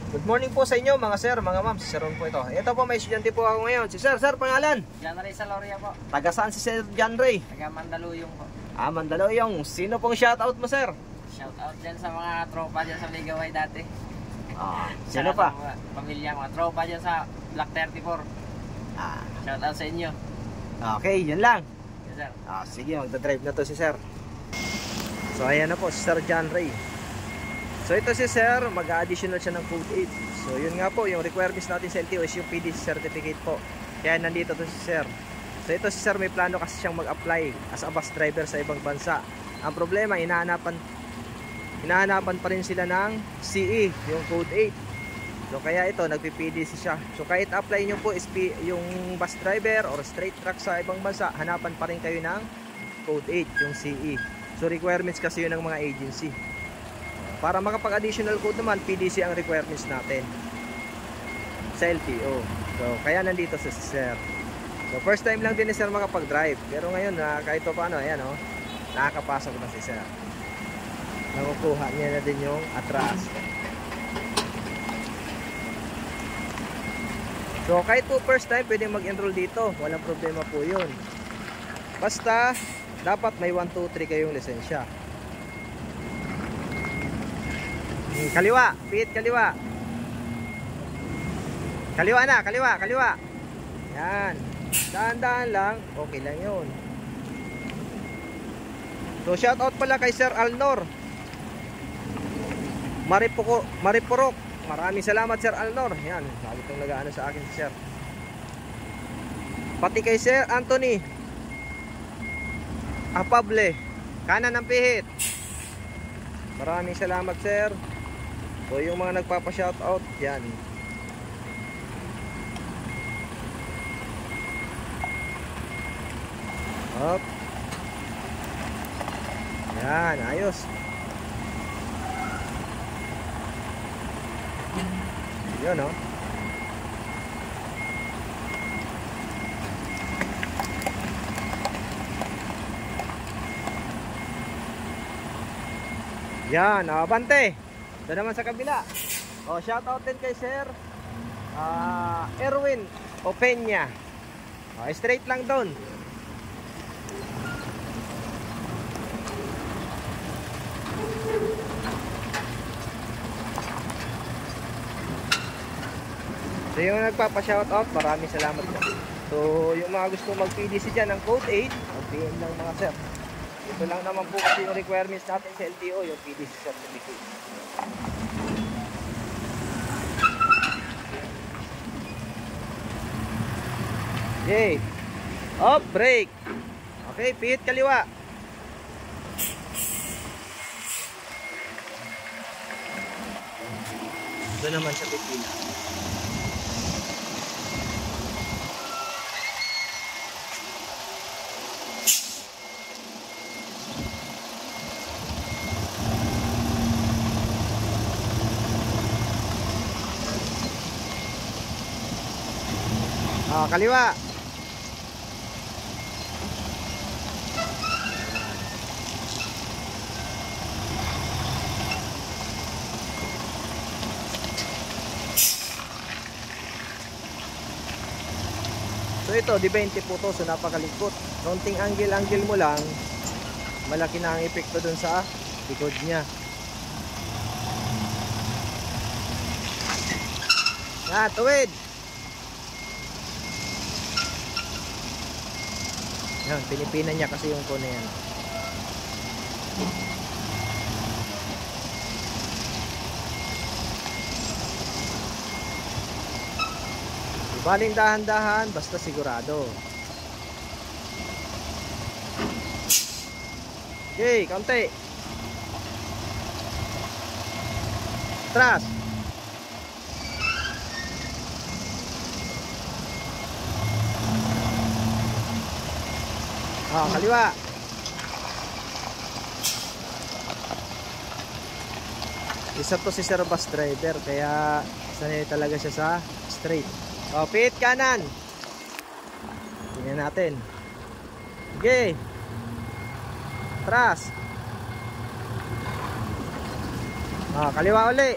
Good morning po sa inyo mga sir, mga ma'am. Si Sir Ron po ito. Ito po, may estudyante po ako ngayon. Si Sir, pangalan? John Ray Saloria po. Taga saan si Sir John Ray? Taga Mandaluyong po. Mandaluyong. Sino pong shoutout mo, Sir? Shoutout dyan sa mga tropa dyan sa Ligaway dati. Sino pa? Mga pamilya, mga tropa dyan sa Block 34. Shoutout sa inyo. Okay, yun lang. Yes, sir. Sige, magdadrive na to si Sir. So ayan na po, si Sir John Ray. So ito si Sir, mag-additional siya ng Code 8. So yun nga po, yung requirements natin sa LTO is yung PDC certificate po. Kaya nandito to si Sir. So ito si Sir, may plano kasi siyang mag-apply as a bus driver sa ibang bansa. Ang problema, hinahanapan pa rin sila ng CE, yung Code 8. So kaya ito, nagpi-PDC siya. So kahit apply nyo po is yung bus driver or straight truck sa ibang bansa, hanapan pa rin kayo ng Code 8, yung CE. So requirements kasi yun ng mga agency. Para makapag-additional code naman, PDC ang requirements natin sa LTO. So kaya nandito si Sir. So first time lang din ni Sir makapag-drive. Pero ngayon, kahit pa paano, ayan o, nakakapasok na si Sir. Nakukuha niya na din yung atras. So kahit po first time, pwede mag-enroll dito. Walang problema po yun. Basta, dapat may 1, 2, 3 kayong lisensya. Kaliwa, pihit kaliwa. Kaliwa na, kaliwa. Yan. Dahan-dahan lang, okay lang yun. So shoutout pala kay Sir Alnor Maripurok. Maraming salamat Sir Alnor. Yan, sabi itong nag-ano sa akin si Sir. Pati kay Sir Anthony Apable, kanan ng pihit. Maraming salamat Sir. So yung mga nagpapa-shoutout, yan. Up. Yan, ayos. Yun, oh. Yan, bante. Ito naman sa kabila. Shoutout din kay Sir Erwin Opeña. Straight lang doon. So yung nagpapa-shoutout, maraming salamat po. So yung mga gusto mag-PDC dyan ng Code 8, mag-PM lang mga Sir. Ito lang naman po kasi yung requirements natin sa LTO, yung PDC certificate. Okay. Up, brake. Okay, pihit kaliwa. Ito naman sa pipila. Kaliwa. So ito, di-20 po to, so napakalikot. Kaunting angle mo lang, malaki na ang epekto dun sa likod niya. Tuwid. Yan, pinipinan niya kasi yung kone yan. Baling dahan-dahan, basta sigurado. Okay, kaunti. Atras. Kaliwa. Isa to si Sir bus driver, kaya sanay talaga siya sa straight. Pihit kanan. Tingnan natin. Okay. Atras. Kaliwa uli.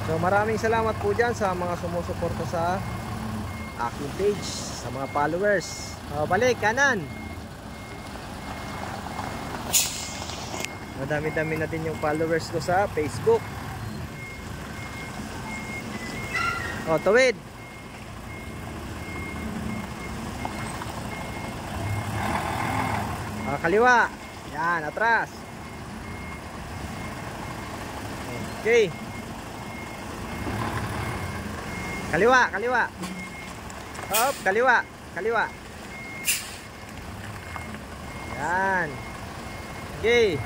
So maraming salamat po dyan sa mga sumusuporta sa aking page, sa mga followers. Balik, kanan. Madami-dami na din yung followers ko sa Facebook. Tuwid. Kaliwa. Yan, atras. Okay. Kaliwa, kaliwa. Hop, kaliwa, kaliwa. Yan. Okay.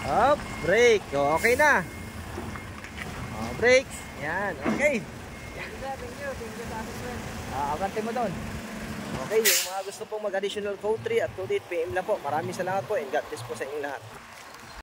Hop, break. Okay na. Break. Yan, okay. Thank you sa ating friend. Abante mo doon. Okay, yung mga gusto pong mag-additional code 3 at code 8 PM lang po. Maraming salamat po and God bless po sa inyong lahat.